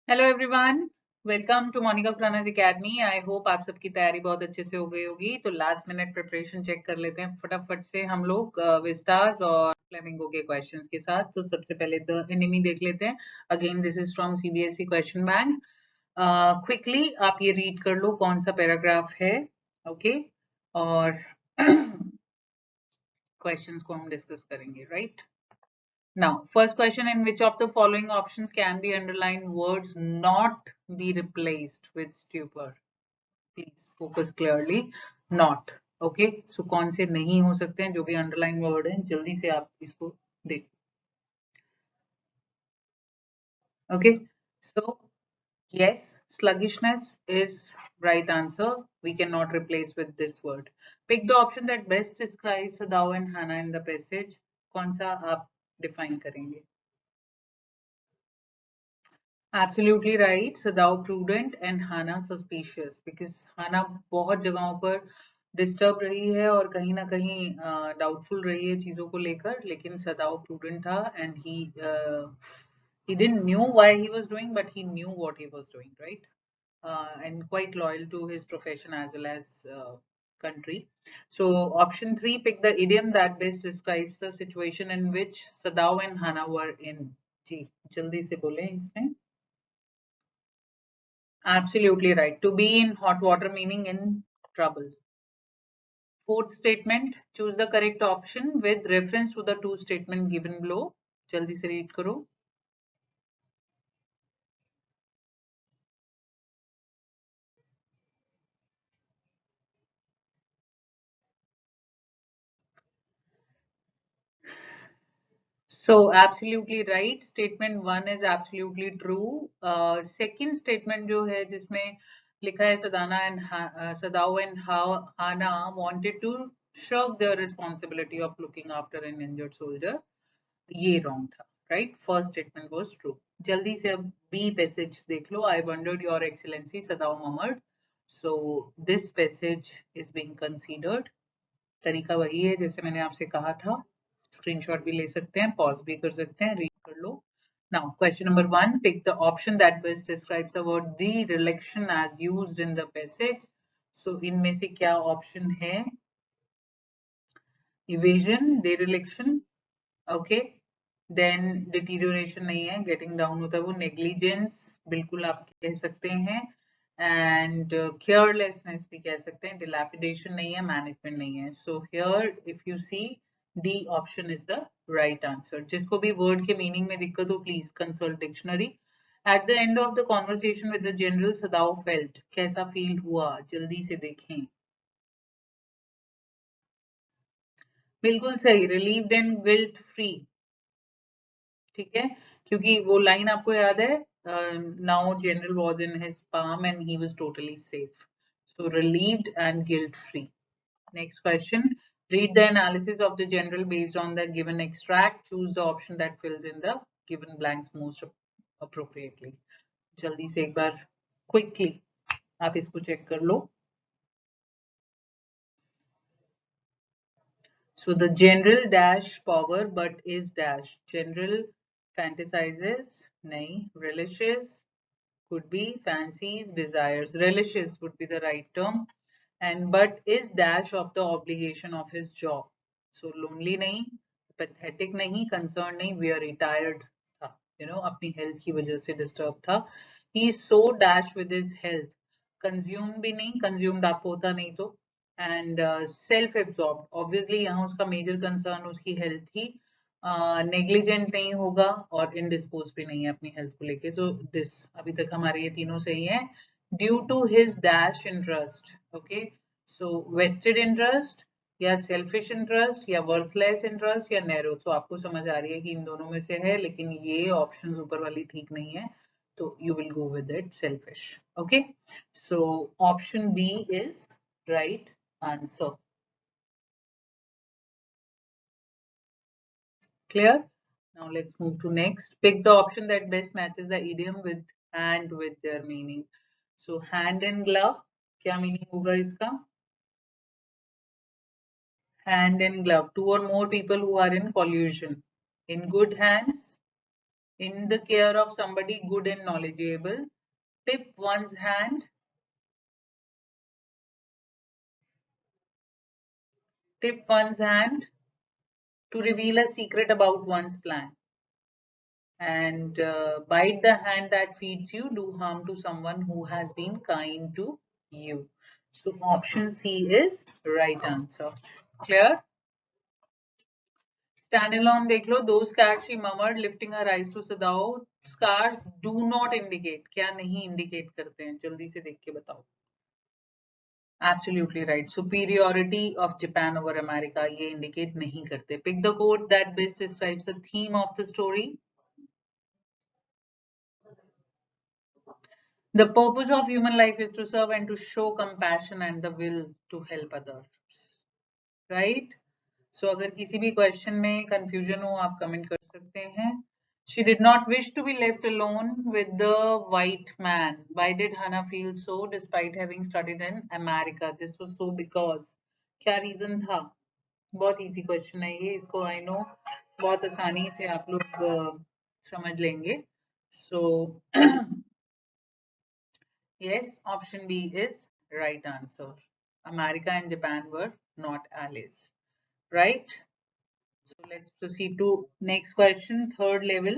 Hello everyone, welcome to Monica Khurana's academy. I hope आप सबकी तैयारी बहुत अच्छे से हो गई होगी। तो लास्ट मिनट प्रिपरेशन चेक कर लेते हैं फटाफट से हम लोग विस्टास और फ्लेमिंगो के क्वेश्चंस के साथ। तो सबसे पहले द एनिमी देख लेते हैं। Again this is from CBSE question bank. Quickly आप ये रीड कर लो कौन सा पैराग्राफ है, ओके और क्वेश्चंस को हम डिस्कस करेंगे, right? Now, first question, in which of the following options can be underlined words not be replaced with stupor? Please focus clearly. Not. Okay. So कौन से नहीं हो सकते हैं जो भी underline word हैं, जल्दी से आप इसको देख. Okay. So yes, sluggishness is right answer. We cannot replace with this word. Pick the option that best describes Sadao and Hannah in the passage. कौन सा आप define करेंगे? Absolutely right. Sadao prudent and Hannah suspicious because Hannah बहुत जगहों पर disturb रही है और कहीं ना कहीं डाउटफुल रही है चीजों को लेकर, लेकिन सदाओ प्रूडेंट था and he didn't knew why he was doing, but he knew what he was doing, right? And quite loyal to his profession as well as country. So option 3, pick the idiom that best describes the situation in which Sadao and Hannah were in. जी जल्दी से बोलें इसमें. Absolutely right. To be in hot water meaning in trouble. Fourth statement, choose the correct option with reference to the two statement given below. जल्दी से read करो. So absolutely right. Statement 1 is absolutely true. Second statement जो है जिसमें लिखा है Sadao and Hana wanted to shirk their responsibility of looking after an injured soldier. ये wrong था, right? First statement was true. जल्दी से अब B passage देख लो. I wondered your excellency Sadao murmured. So this passage is being considered. तरीका वही है जैसे मैंने आपसे कहा था. स्क्रीनशॉट भी ले सकते हैं, पॉज भी कर सकते हैं, रीड कर लो. Now, question number 1, pick the option that best describes the word dereliction as used in the passage. So इनमें से क्या ऑप्शन है? Evasion, dereliction, okay. Then deterioration नहीं है, getting down होता है वो. Negligence बिल्कुल आप कह सकते हैं. And carelessness भी कह सकते हैं. Dilapidation नहीं है, management नहीं है. So here if you see D option is the right answer. जिसको भी word के meaning में दिक्कत हो please consult dictionary. At the end of the conversation with the general, Sadao felt. कैसा feel हुआ? जल्दी से देखें. बिल्कुल सही. Relieved and guilt free. ठीक है, क्योंकि वो लाइन आपको याद है, now general was in his palm and he was totally safe. So relieved and guilt free. Next question, read the analysis of the general based on the given extract. Choose the option that fills in the given blanks most appropriately. जल्दी से एक बार quickly आप इसको check कर लो. So the general dash power but is dash. General fantasizes, nahi. Relishes, could be. Fancies, desires. Relishes would be the right term. And but is dash of the obligation of his job. So lonely nahi, pathetic nahi, concerned nahi, very tired tha. अपनी health की वजह से disturb था. He is so dash with his health. Consumed भी नहीं, consumed आपको होता नहीं तो. And self-absorbed. Obviously यहाँ उसका major concern उसकी health थी. नेग्लिजेंट नहीं होगा और इनडिस्पोज भी नहीं है अपनी हेल्थ को लेके. तो दिस अभी तक हमारे ये तीनों सही है. Due to his dash interest. Okay, so vested interest या सेल्फिश इंटरेस्ट या वर्थलेस इंटरेस्ट या नैरो. तो आपको समझ आ रही है कि इन दोनों में से है, लेकिन ये ऑप्शन ऊपर वाली ठीक नहीं है, तो you will go with it selfish. Okay, so option B is right answer. Clear? Now let's move to next. Pick the option that best matches the idiom with hand with their meaning. So hand and glove, क्या meaning होगा इसका? Hand and glove, two or more people who are in collusion. In good hands, in the care of somebody good and knowledgeable. Tip one's hand. Tip one's hand to reveal a secret about one's plan. And bite the hand that feeds you, do harm to someone who has been kind to you. So option C is right answer. Clear? Stand alone देख लो. Those scars she murmured, lifting her eyes to Sadao. Scars do not indicate. क्या नहीं indicate करते हैं? जल्दी से देख के बताओ. Absolutely right. Superiority of Japan over America ये indicate नहीं करते. Pick the quote that best describes the theme of the story. The purpose of human life is to serve and to show compassion and the will to help others. Right? So अगर किसी भी question में confusion हो आप comment कर सकते हैं. She did not wish to be left alone with the white man. Why did Hannah feel so despite having studied in America? This was so because. क्या reason था? बहुत easy question है ये. इसको I know बहुत आसानी से आप लोग समझ लेंगे. So yes, option B is right answer. America and Japan were not allies. Right? So let's proceed to next question. Third level.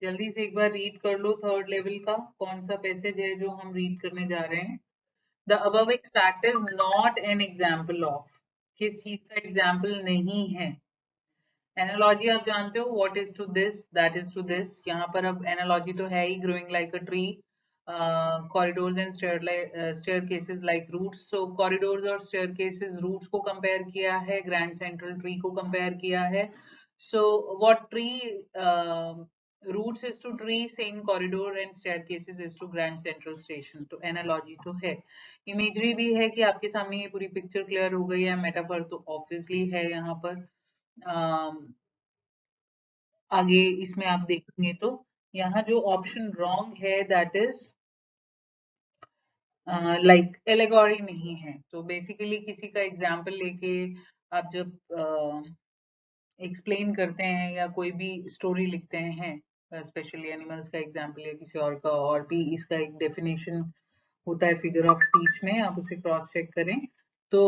जल्दी से एक बार रीड कर लो थर्ड लेवल का कौन सा पैसेज है जो हम रीड करने जा रहे हैं. The above extract is not an example of. किस चीज का एग्जाम्पल नहीं है. एनालॉजी आप जानते हो. What is to this that is to this. यहाँ पर अब एनालॉजी तो है ही. Growing like a tree, corridors and staircases like roots. So corridors और staircases roots को कंपेयर किया है. ग्रैंड सेंट्रल ट्री को कंपेयर किया है. So what tree roots is to tree, same corridor and staircases is to grand central station. तो analogy तो है. imagery भी है कि आपके सामने ये पूरी पिक्चर क्लियर हो गई है. मेटाफर तो ऑब्वियसली है यहाँ पर. आगे इसमें आप देखेंगे तो यहाँ जो ऑप्शन रॉन्ग है दैट इज लाइक एलेगोरी नहीं है. तो बेसिकली किसी का एग्जाम्पल लेके आप जब एक्सप्लेन करते हैं या कोई भी स्टोरी लिखते हैं, स्पेशली एनिमल्स का एग्जाम्पल या किसी और भी इसका एक डेफिनेशन होता है फिगर ऑफ स्पीच में. आप उसे क्रॉस चेक करें तो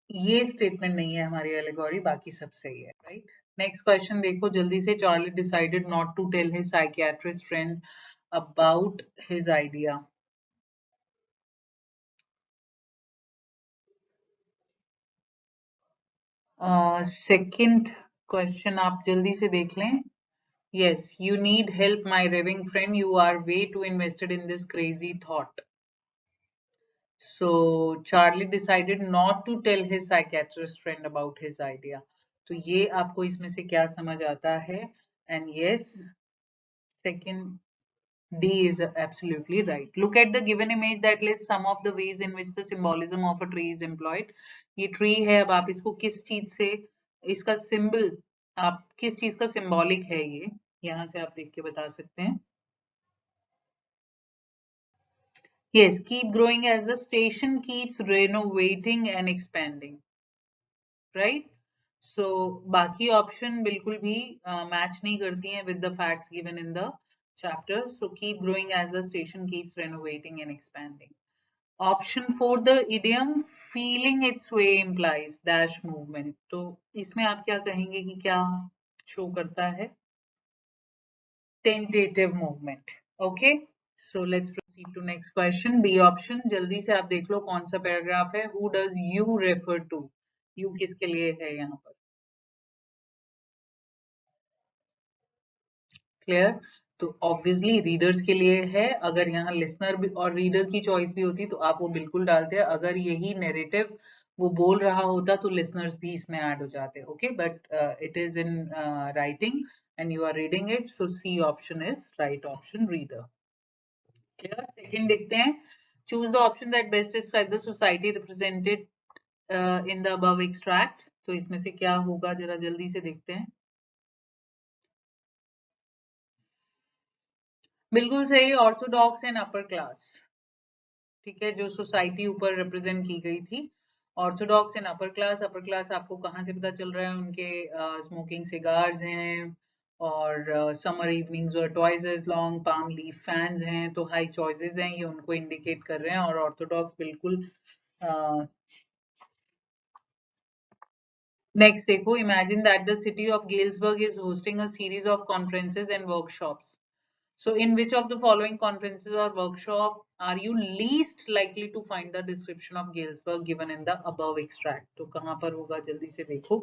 ये स्टेटमेंट नहीं है हमारी एलेगोरी. बाकी सब सही है. राइट. नेक्स्ट क्वेश्चन देखो जल्दी से. Charlie decided not to tell his psychiatrist friend about his idea. Second question आप जल्दी से देख लें. Yes, you need help, my raving friend. You are way too invested in this crazy thought. So Charlie decided not to tell his psychiatrist friend about his idea. तो ये आपको इसमें से क्या समझ आता है? And yes, second D is absolutely right. Look at the given image that lists some of the ways in which the symbolism of a tree is employed. ये tree है. अब आप इसको किस चीज से इसका symbol आप किस चीज का symbolic है ये यहाँ से आप देख के बता सकते हैं. Yes, keep growing as the station keeps renovating and expanding. Right? So बाकी option बिल्कुल भी match नहीं करती हैं with the facts given in the chapter. So keep growing as the station keeps renovating and expanding. Option 4, the idiom feeling its way implies dash movement. तो इसमें आप क्या कहेंगे कि क्या show करता है? Tentative movement. Okay. So let's proceed to next question. B option. जल्दी से आप देख लो कौन सा पैराग्राफ है. Who does you refer to? You किसके लिए है यहाँ पर? Clear? तो obviously readers के लिए है. अगर यहाँ listener और reader की choice भी होती तो आप वो बिल्कुल डालते. अगर यही narrative वो बोल रहा होता तो listeners भी इसमें add हो जाते. Okay, but it is in writing and you are reading it. So C option is right option, reader. Clear? Second देखते हैं. Choose the option that best describes the society represented in the above extract. तो इसमें से क्या होगा जरा जल्दी से देखते हैं. बिल्कुल सही. Orthodox and upper class. ठीक है. जो सोसाइटी ऊपर रिप्रेजेंट की गई थी. Orthodox and upper class. Upper class आपको कहाँ से पता चल रहा है? उनके स्मोकिंग सिगार्स हैं, और समर इवनिंग्स और twice as long, palm leaf fans हैं, तो हाई चॉइसेस हैं, ये उनको इंडिकेट कर रहे हैं। और ऑर्थोडॉक्स बिल्कुल। नेक्स्ट देखो, imagine that the city of Galesburg is hosting a series of conferences and workshops. So in which of the following conferences or workshop are you least likely to find the description of Galesburg given in the above extract? तो कहाँ पर होगा जल्दी से देखो.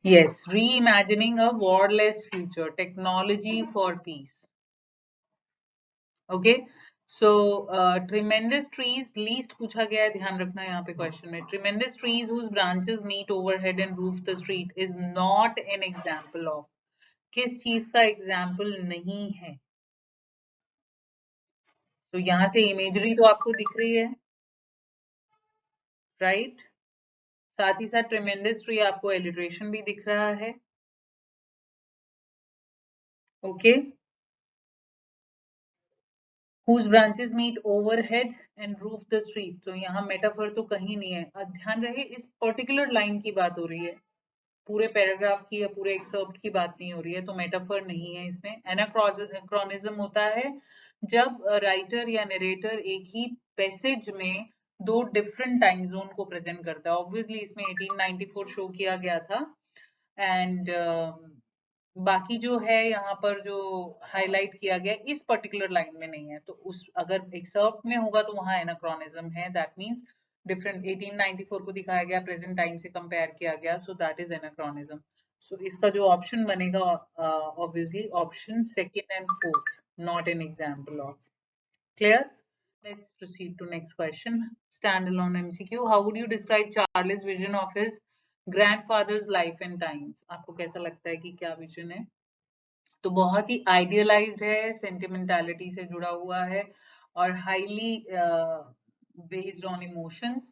Yes, reimagining a warless future, technology for peace. Okay. So tremendous trees, least पूछा गया है, ध्यान रखना यहाँ पे क्वेश्चन में. Tremendous trees whose branches meet overhead and roof the street is not an example of. किस चीज का एग्जाम्पल नहीं है? तो यहाँ से इमेजरी तो आपको दिख रही है, राइट. साथ ही साथ ट्रेमेंडस ट्री आपको एलिट्रेशन भी दिख रहा है. Okay. whose branches meet overhead and roof the street. तो यहाँ मेटाफर तो कहीं नहीं है. ध्यान रहे इस पर्टिकुलर लाइन की बात हो रही है, पूरे पैराग्राफ की या पूरे एक्सर्प्ट की बात नहीं हो रही है, तो मेटाफर नहीं है इसमें. एनाक्रोनिज्म होता है जब राइटर या नरेटर एक ही पैसेज में दो डिफरेंट टाइम जोन को प्रेजेंट करता है. ऑब्वियसली इसमें 1894 शो किया गया था, एंड बाकी जो है यहाँ पर जो हाईलाइट किया गया इस पर्टिकुलर लाइन में नहीं है. तो उस अगर एक्सर्प्ट में होगा तो वहां एनाक्रोनिज्म है. दैट मींस डिफरेंट 1894 को दिखाया गया, प्रेजेंट टाइम से कंपेयर किया गया, सो दैट इज एनाक्रोनिज्म. सो इसका जो ऑप्शन बनेगा obviously option second and fourth, not an example of. Clear. Let's proceed to next question. Standalone MCQ. How would you describe Charlie's vision of his grandfather's life and times? आपको कैसा लगता है कि क्या vision है? तो बहुत ही आइडियलाइज्ड है, सेंटिमेंटालिटी से जुड़ा हुआ है और हाईली बेस्ड ऑन इमोशंस.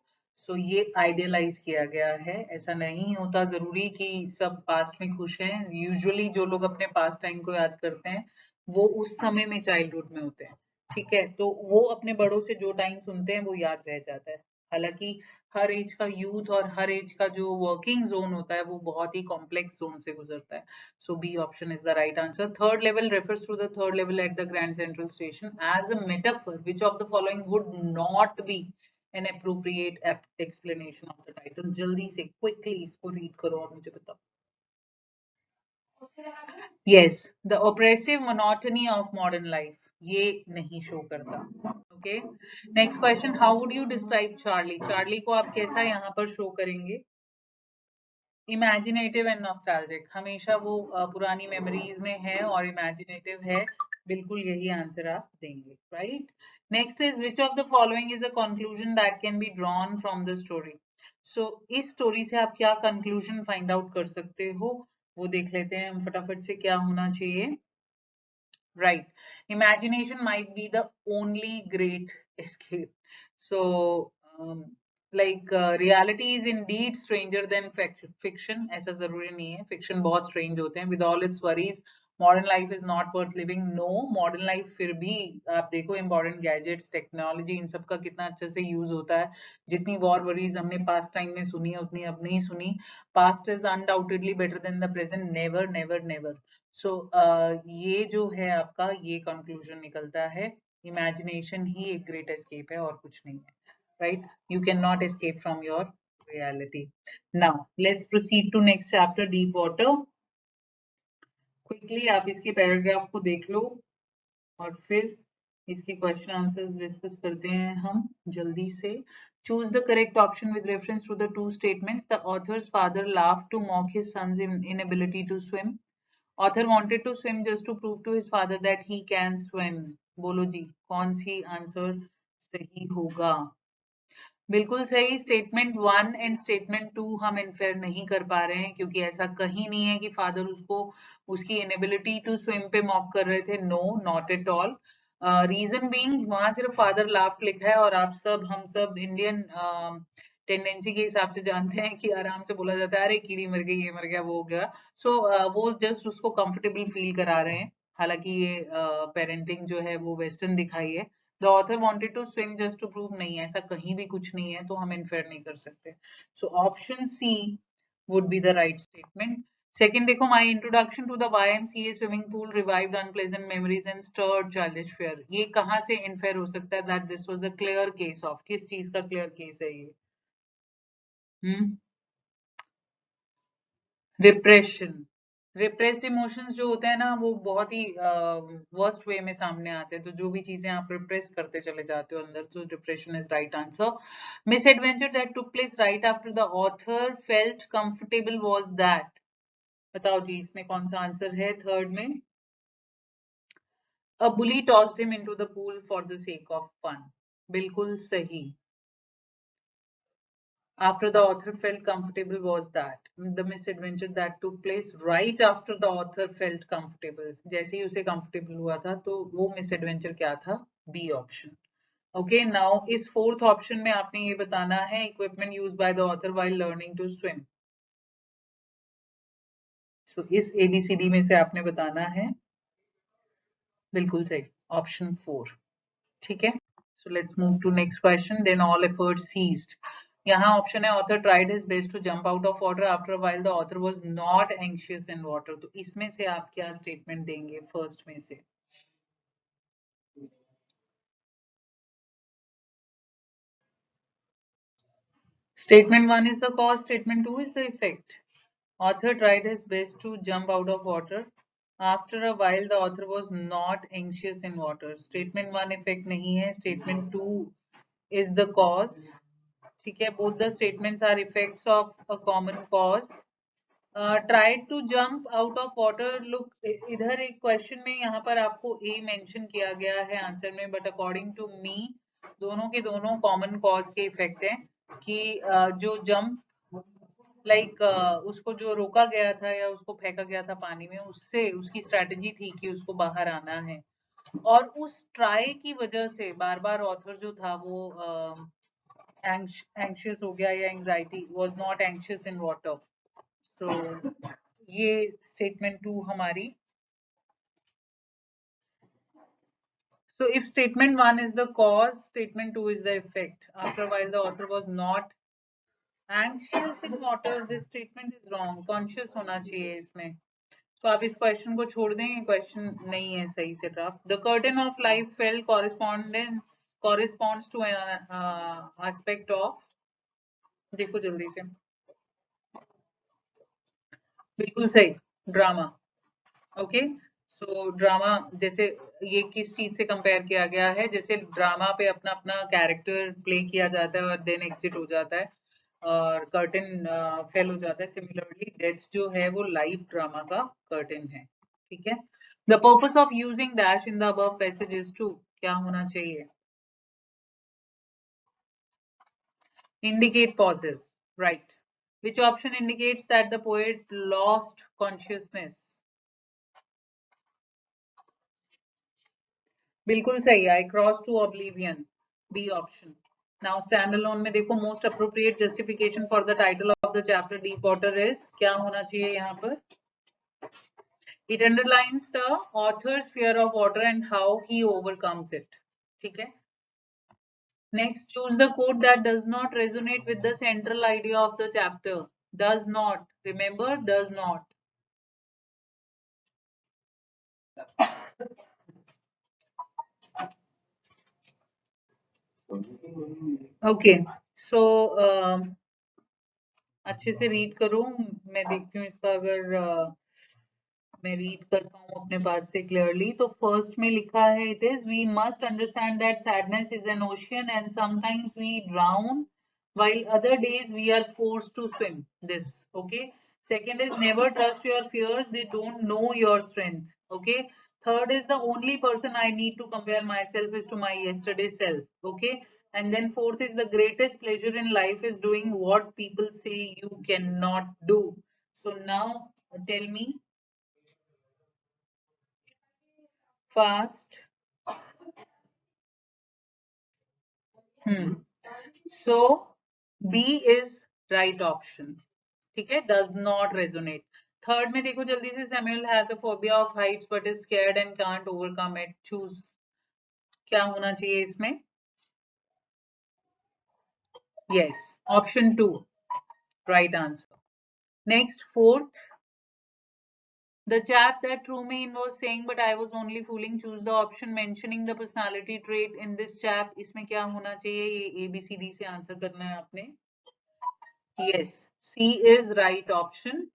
सो ये आइडियलाइज किया गया है. ऐसा नहीं होता जरूरी कि सब पास्ट में खुश हैं. यूजुअली जो लोग अपने पास्ट टाइम को याद करते हैं वो उस समय में चाइल्डहुड में होते हैं. ठीक है, तो वो अपने बड़ों से जो टाइम सुनते हैं वो याद रह जाता है. हालांकि हर एज का यूथ और हर एज का जो वर्किंग जोन होता है वो बहुत ही कॉम्प्लेक्स जोन से गुजरता है. So B option is the right answer. Third level refers to the third level at the Grand Central Station as a metaphor. Which of the following would not be an appropriate explanation of the title? जल्दी से quickly इसको read करो और मुझे बताओ. Yes, the oppressive monotony of modern life. ये नहीं show करता. Okay. Next question. How would you describe Charlie? Charlie को आप कैसा यहाँ पर शो करेंगे? Imaginative and nostalgic. हमेशा वो पुरानी मेमोरीज में है और इमेजिनेटिव है. बिल्कुल यही आंसर आप देंगे, right. Next is which of the following is a conclusion that can be drawn from the story. So इस स्टोरी से आप क्या कंक्लूजन फाइंड आउट कर सकते हो वो देख लेते हैं हम फटाफट से. क्या होना चाहिए? right. Imagination might be the only great escape. So like reality is indeed stranger than fiction. ऐसा जरूरी नहीं है, fiction बहुत strange होते हैं. With all its worries modern life is not worth living. No, modern life फिर भी आप देखो important gadgets, technology, इन सब का कितना अच्छे से यूज होता है. जितनी war worries हमने past time में सुनी है उतनी अब नहीं सुनी. Past is undoubtedly better than the present. Never, never, never. सो ये जो है आपका ये कंक्लूजन निकलता है. इमेजिनेशन ही एक ग्रेट एस्केप है और कुछ नहीं है, right. You can not escape from your reality. Now let's proceed to next chapter, deep water. Quickly आप इसके पैराग्राफ को देख लो और फिर इसके क्वेश्चन आंसर्स डिस्कस करते हैं हम जल्दी से. Choose the correct option with reference to the two statements. The author's father laughed to mock his son's inability to swim. Author wanted to swim just to prove to his father that he can swim. बोलो जी कौन C answer सही होगा? बिल्कुल सही. Statement 1 and statement 2 हम इन्फेयर नहीं कर पा रहे हैं क्योंकि ऐसा कहीं नहीं है कि फादर उसको उसकी इनेबिलिटी टू स्विम पे मॉक कर रहे थे. No, not at all. Reason being वहां सिर्फ फादर लाफ्ट लिखा है और आप सब हम सब इंडियन टेंडेंसी के हिसाब से जानते हैं कि आराम से बोला जाता है अरे कीड़ी मर गई, ये मर गया, वो हो गया. सो वो जस्ट उसको कंफर्टेबल फील करा रहे हैं. हालांकि ये पेरेंटिंग जो है वो वेस्टर्न दिखाई है. The author wanted to swim just to prove, नहीं है, ऐसा कहीं भी कुछ नहीं है, तो हम इन्फेयर नहीं कर सकते. So option C would be the right statement. Second देखो, my introduction to the YMCA swimming pool revived unpleasant memories and stirred childish fear. ये कहाँ से infer हो सकता है that this was a clear case of, किस चीज का clear case है ये? रिप्रेशन. रिप्रेस्ड इमोशंस जो होते हैं ना, वो बहुत ही वर्स्ट वे में सामने आते हैं. तो जो भी चीजें आप रिप्रेस करते चले जाते हो अंदर, तो depression is right answer. Misadventure that took place right after the author felt comfortable was that. बताओ जी, इसमें कौन सा आंसर है थर्ड में? A bully tossed him into the pool for the sake of fun. बिल्कुल सही. After the author felt comfortable was that the misadventure that took place right after the author felt comfortable. जैसे ही उसे comfortable हुआ था, तो वो misadventure क्या था? B option. Okay, now इस fourth option में आपने ये बताना है equipment used by the author while learning to swim. So इस ABCD में से आपने बताना है. बिल्कुल सही. Option 4. ठीक है. So let's move to next question. Then all efforts ceased. यहाँ ऑप्शन है author tried his best to jump out of water after while the author was not anxious in water. तो इसमें से आप क्या स्टेटमेंट देंगे फर्स्ट में से? Statement 1 is the cause, statement 2 is the effect. Author tried his best to jump out of water after a while the author was not anxious in water. Statement 1 effect नहीं है, statement 2 is the cause. ठीक है, both the statements are effects of a common cause. Tried to jump out of water. Look, इधर एक question में यहाँ पर आपको ए मेंशन किया गया है आंसर में, बट अकॉर्डिंग टू मी दोनों के दोनों कॉमन कॉज के इफेक्ट हैं. कि जो जंप लाइक उसको जो रोका गया था या उसको फेंका गया था पानी में, उससे उसकी स्ट्रेटेजी थी कि उसको बाहर आना है. और उस ट्राई की वजह से बार बार ऑथर जो था वो एंग्शियस हो गया, या anxiety, was not anxious in water. तो ये स्टेटमेंट 2 हमारी. So if statement 1 is the cause, statement 2 is the effect. After a while the author was not anxious in water. This statement is wrong. Conscious होना चाहिए इसमें. तो आप इस question को छोड़ दें, क्वेश्चन नहीं है सही से draft. The curtain of life fail corresponds to an aspect of. देखो जल्दी से. बिल्कुल सही. ड्रामा. ओके. सो ड्रामा, जैसे ये किस चीज से कंपेयर किया गया है? जैसे ड्रामा पे अपना अपना कैरेक्टर प्ले किया जाता है और देन एग्जिट हो जाता है और कर्टन फेल हो जाता है. सिमिलरली डेथ जो है वो लाइव ड्रामा का कर्टन है. ठीक है. The purpose of using dash in the above passage is to. क्या होना चाहिए? Indicate pauses. Right. Which option indicates that the poet lost consciousness? बिल्कुल सही. I cross to oblivion. B option. Now stand alone में देखो, most appropriate justification for the title of the chapter deep water is. क्या होना चाहिए यहाँ पर? It underlines the author's fear of water and how he overcomes it. ठीक है. Next, choose the code that does not resonate with the central idea of the chapter. Does not. Remember, does not. Okay. So अच्छे से read करो. मैं देखती हूँ इसका, अगर मैं रीड करता हूँ अपने पास से क्लियरली. तो फर्स्ट में लिखा है, it is we must understand that sadness is an ocean and sometimes we drown while other days we are forced to swim. This. Okay. Second is never trust your fears, they don't know your strength. Okay. Third is the only person I need to compare myself is to my yesterday self. Okay. And then fourth is the greatest pleasure in life is doing what people say you cannot do. So now tell me fast. So B is right option. ठीक है. Does not resonate. Third में देखो जल्दी से, Samuel has a phobia of heights but is scared and can't overcome it. Choose. क्या होना चाहिए इसमें? Yes. Option 2. Right answer. Next, fourth, the chap that threw me in was saying, but I was only fooling. Choose the option mentioning the personality trait in this chap. इसमें क्या होना चाहिए? ये ABCD से आंसर करना है आपने. Yes, C is right option.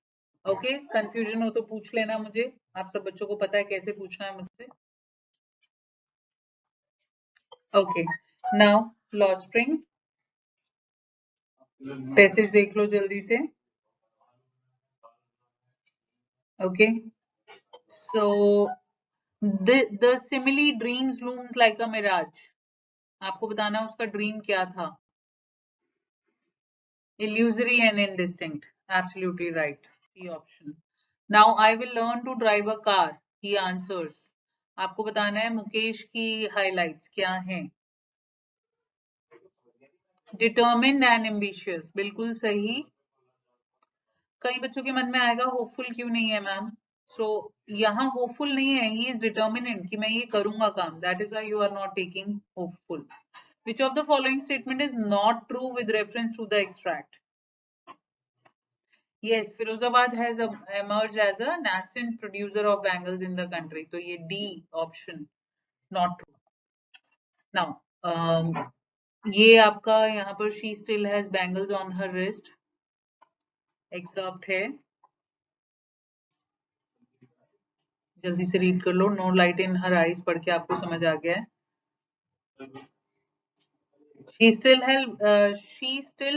Okay, confusion हो तो पूछ लेना मुझे. आप सब बच्चों को पता है कैसे पूछना है मुझसे. Okay, now law string. Passage देख लो जल्दी से. Okay, so the simile dreams looms like a mirage. आपको बताना है उसका ड्रीम क्या था. Illusory and indistinct. Absolutely right. C option. Now I will learn to drive a car. He answers. आपको बताना है मुकेश की highlights क्या हैं. Determined and ambitious. बिल्कुल सही. कई बच्चों के मन में आएगा hopeful क्यों नहीं है मैम. So यहाँ hopeful नहीं है. He is determined कि मैं ये करूंगा काम. That is why you are not taking hopeful. Which of the following statement is not true with reference to the extract? Yes, Firozabad has emerged as a nascent producer of bangles in the country. So ये D option not true. Now ये आपका यहाँ पर she still has bangles on her wrist. Excerpt है. जल्दी से read कर लो. No light in her eyes पढ़ के आपको समझ आ गया है. She still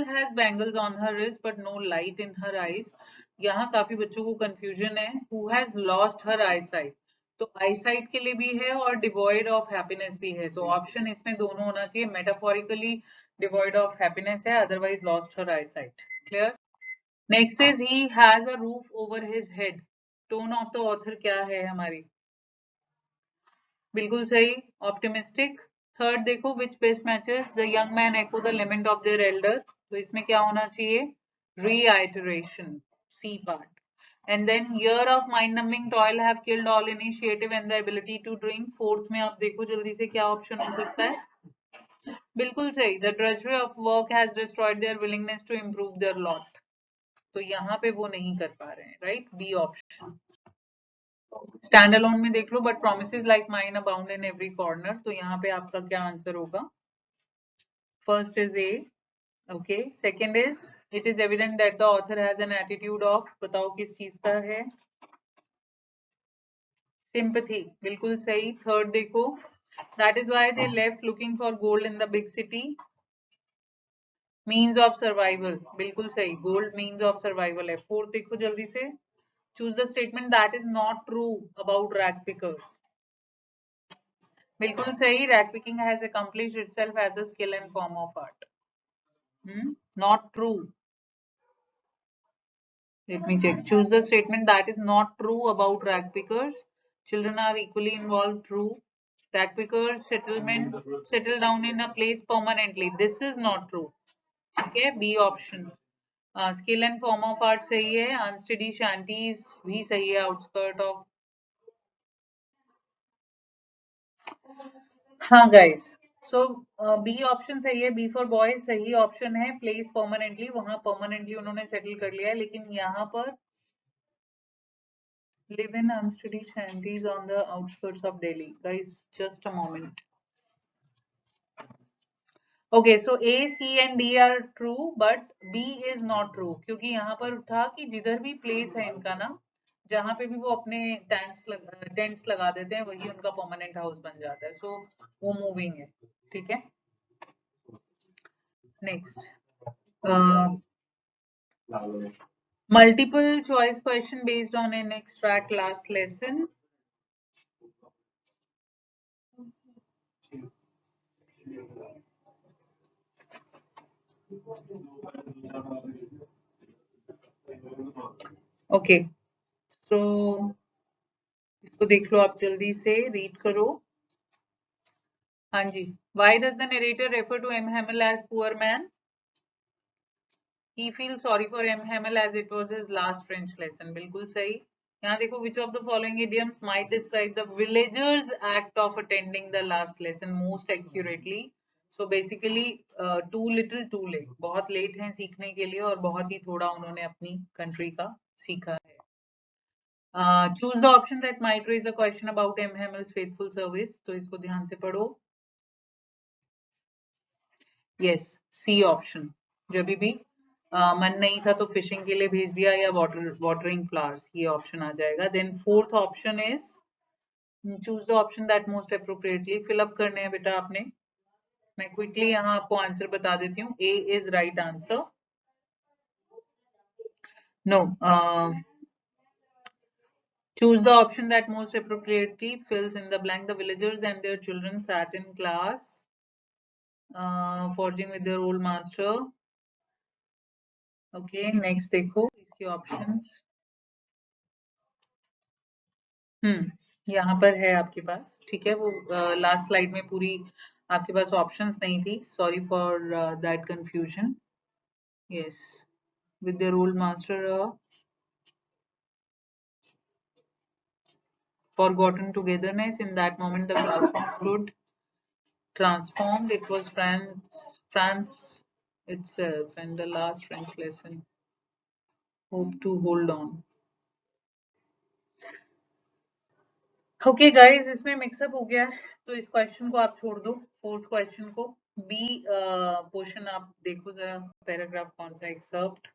has bangles on her wrist but no light in her eyes. यहाँ काफी बच्चों को confusion है. Who has lost her eyesight? तो eyesight के लिए भी है और devoid of happiness भी है. तो option इसमें दोनों होना चाहिए. Metaphorically devoid of happiness है, otherwise lost her eyesight. Clear? Next is he has a roof over his head. Tone of the author क्या है हमारी? बिल्कुल सही. Optimistic. थर्ड देखो which best matches the young man echo the lament of their elder. तो इसमें क्या होना चाहिए? Reiteration. C part. And then year of mind-numbing toil have killed all initiative and the ability to dream. Fourth में आप देखो जल्दी से क्या ऑप्शन हो सकता है. बिल्कुल सही. The drudgery of work has destroyed their willingness to improve their lot. तो यहाँ पे वो नहीं कर पा रहे हैं. Right? B option. Stand alone में देख लो. But promises like mine abound in every corner. तो यहाँ पे आपका क्या आंसर होगा? First is A. Okay. Second is it is evident that the author has an attitude of. बताओ किस चीज का है? सिंपैथी. बिल्कुल सही. थर्ड देखो that is why they left looking for gold in the big city. Means of survival. बिल्कुल सही. गोल्ड मीन्स ऑफ सर्वाइवल है. फोर्थ देखो जल्दी से. Choose the statement that is not true about rag pickers. बिल्कुल सही. Rag picking has accomplished itself as a skill and form of art. Not true. Let me check. Choose the statement that is not true about rag pickers. Children are equally involved. True. Rag pickers settle down in a place permanently. This is not true. Okay. B option. Skill and form of art सही है. Unsteady shanties भी सही है. Outskirt of. हाँ guys. So B option सही है. B for boys सही option है. Place permanently. वहां परमानेंटली उन्होंने सेटल कर लिया है. लेकिन यहाँ पर live in unsteady shanties on the outskirts of Delhi. Guys, just a moment. Okay, so A, C and D are true, but B is not true. क्योंकि यहाँ पर था कि जिधर भी प्लेस है इनका ना, जहाँ पे भी वो अपने टेंट्स लगा देते हैं, वही उनका परमानेंट हाउस बन जाता है. सो वो मूविंग है. ठीक है. Next multiple choice question based on an extract last lesson. Okay, so इसको देख लो आप जल्दी से. रीड करो. हाँ जी. Why does the narrator refer to M. Hamel as poor man? He feels sorry for M. Hamel as it was his last French lesson. बिल्कुल सही. यहाँ देखो which of the following idioms might describe the villager's act of attending the last lesson most accurately. So basically too little too late, बहुत late हैं सीखने के लिए और बहुत ही थोड़ा उन्होंने अपनी कंट्री का सीखा है. Choose the option that might raise a question about M Hamel's faithful service. तो इसको ध्यान से पढ़ो. Yes, C option. जब भी मन नहीं था तो फिशिंग के लिए भेज दिया या वाटरिंग फ्लावर्स, ये ऑप्शन आ जाएगा. Then fourth option is choose the option that most appropriately. Fill up करने हैं बेटा आपने. मैं क्विकली यहाँ आपको आंसर बता देती हूँ. A is right answer. No, choose the option that most appropriately fills in the blank. The villagers and their children sat in class, forging with their old master. Okay, next देखो इसके options. यहाँ पर है आपके पास. ठीक है, वो last slide में पूरी आपके पास ऑप्शंस नहीं थी. Sorry for that confusion. Yes, with their old master, forgotten togetherness. In that moment, the classroom stood transformed. It was France itself, and the last French lesson. Hope to hold on. Okay, guys, इसमें mix up हो गया है तो इस question को आप छोड़ दो. फोर्थ क्वेश्चन को. बी पोर्शन आप देखो जरा, पैराग्राफ कौन सा excerpt.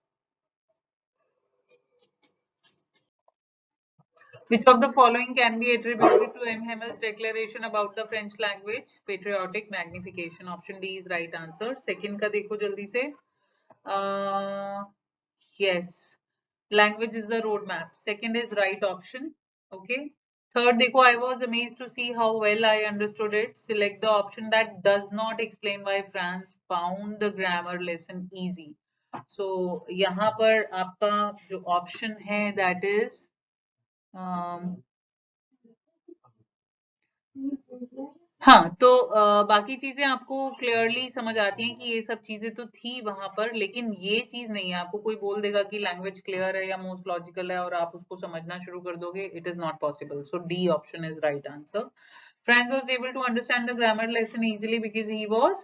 Which of the following can be attributed to M. Hammel's declaration about the French language? Patriotic magnification. Option D is right answer. Second का देखो जल्दी से. Yes, language is the roadmap. Second is right option. Okay. Third देखो, I was amazed to see how well I understood it. Select the option that does not explain why France found the grammar lesson easy. So यहाँ पर आपका जो option है that is हाँ, तो बाकी चीजें आपको क्लियरली समझ आती हैं कि ये सब चीजें तो थी वहां पर, लेकिन ये चीज नहीं है. आपको कोई बोल देगा कि लैंग्वेज क्लियर है या मोस्ट लॉजिकल है और आप उसको समझना शुरू कर दोगे. It is not possible. So D option is right answer. France was able to understand the grammar lesson easily because he was.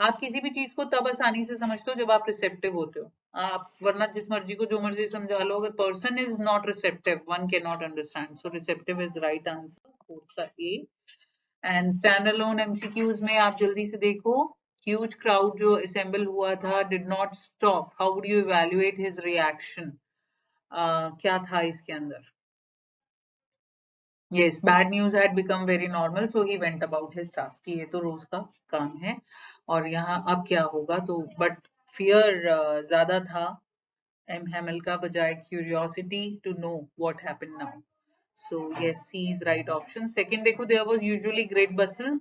आप किसी भी चीज को तब आसानी से समझते हो जब आप रिसेप्टिव होते हो. आप वरना जिस मर्जी को जो मर्जी समझा लो, अगर person is not receptive one can not understand. So receptive is right answer. Fourth का ए. एंड स्टैंड अलोन एमसीक्यूज में आप जल्दी से देखो. ह्यूज क्राउड जो असेंबल हुआ था did not stop. How would you evaluate his reaction? क्या था इसके अंदर? Yes, bad news had become very normal so he went about his task. ये तो रोज का काम है. और यहाँ अब क्या होगा तो, बट फियर ज्यादा था एम हैमल का बजाय curiosity to know what happened now. So yes, C is right option. Second देखो, there was usually great bustle.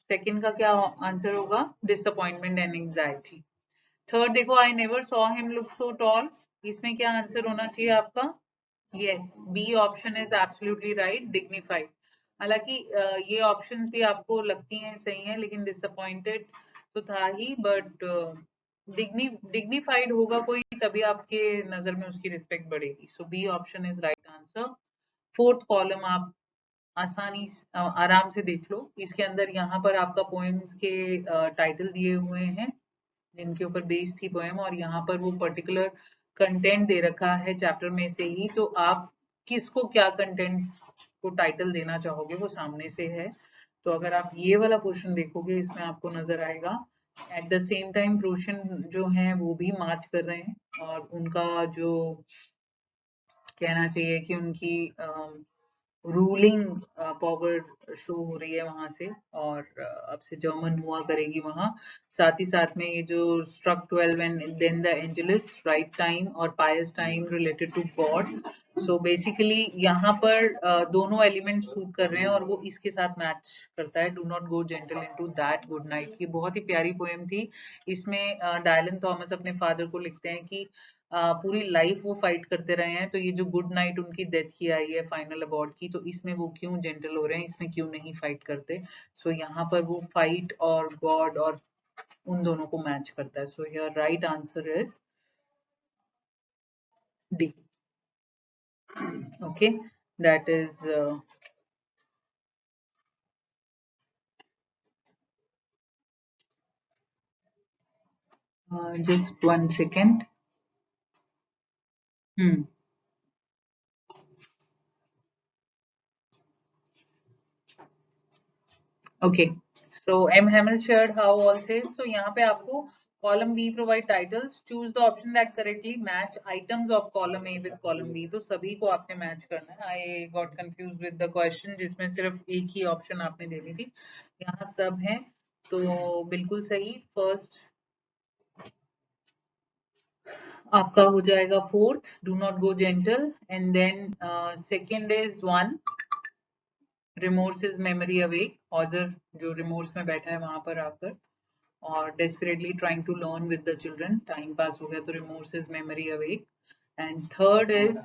Second का क्या आंसर होगा? Disappointment and anxiety. थर्ड देखो, I never saw him look so tall. इसमें क्या answer होना चाहिए आपका? Yes, B option is absolutely right. Dignified. हालांकि ये ऑप्शंस भी आपको लगती हैं सही है, लेकिन डिसअपॉइंटेड तो था ही, बट डिग्निफाइड होगा कोई तभी आपके नजर में उसकी रिस्पेक्ट बढ़ेगी. So B option is right answer. Fourth column आप आसानी आराम से देख लो. इसके अंदर यहाँ पर आपका पोएम्स के टाइटल दिए हुए हैं जिनके ऊपर बेस्ड थी पोएम, और यहाँ पर वो पर्टिकुलर कंटेंट दे रखा है चैप्टर में से ही. तो आप किसको क्या कंटेंट को टाइटल देना चाहोगे वो सामने से है. तो अगर आप ये वाला पोर्शन देखोगे इसमें आपको नजर आएगा. एट द सेम टाइम प्रोशन जो है वो भी मार्च कर रहे हैं और उनका जो कहना चाहिए कि उनकी रूलिंग पावर शो हो रही है वहां से, और अब से जर्मन हुआ करेगी वहां. साथ ही साथ में ये जो struck 12 and then the Angelus, right time और pious time related to God. So basically यहाँ पर दोनों एलिमेंट सूट कर रहे हैं और वो इसके साथ मैच करता है. Do not go gentle into that good night. ये बहुत ही प्यारी पोएम थी. इसमें डायलन थॉमस अपने फादर को लिखते हैं कि पूरी लाइफ वो फाइट करते रहे हैं, तो ये जो गुड नाइट उनकी डेथ की आई है फाइनल अबॉर्ड की, तो इसमें वो क्यों जेंटल हो रहे हैं, इसमें क्यों नहीं फाइट करते. सो यहाँ पर वो फाइट और गॉड और उन दोनों को मैच करता है. So your right answer is D. Okay, that is Just 1 second. Okay. So M Hamel shared how all says. So यहाँ पे आपको column B provide titles. Choose the option that correctly match items of column A with column B. तो सभी को आपने match करना है. I got confused with the question जिसमें सिर्फ एक ही option आपने देनी थी. यहाँ सब हैं. तो बिल्कुल सही. First आपका हो जाएगा fourth. Do not go gentle. And then second is 1. Remorse is memory awake. Hauser जो remorse में बैठा है वहां पर आकर और desperately trying to learn with the children. Time pass हो गया तो remorse is memory awake. And third is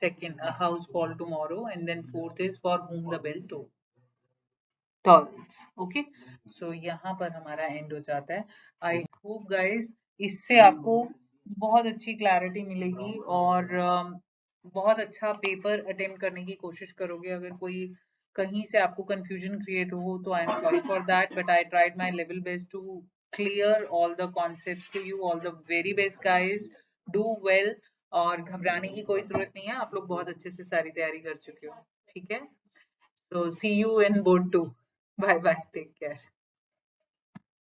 second, a house call tomorrow. And then fourth is for whom the bell tolls. Okay, so यहाँ पर हमारा end हो जाता है. I hope guys इससे आपको बहुत अच्छी क्लैरिटी मिलेगी और बहुत अच्छा पेपर अटेम्प्ट करने की कोशिश करोगे. अगर कोई कहीं से आपको कंफ्यूजन क्रिएट हो तो I am sorry for that, but I tried my level best to clear all the concepts to you. All the very best guys, do well. और घबराने की कोई जरूरत नहीं है, आप लोग बहुत अच्छे से सारी तैयारी कर चुके हो. ठीक है, so see you in board 2. Bye bye, take care.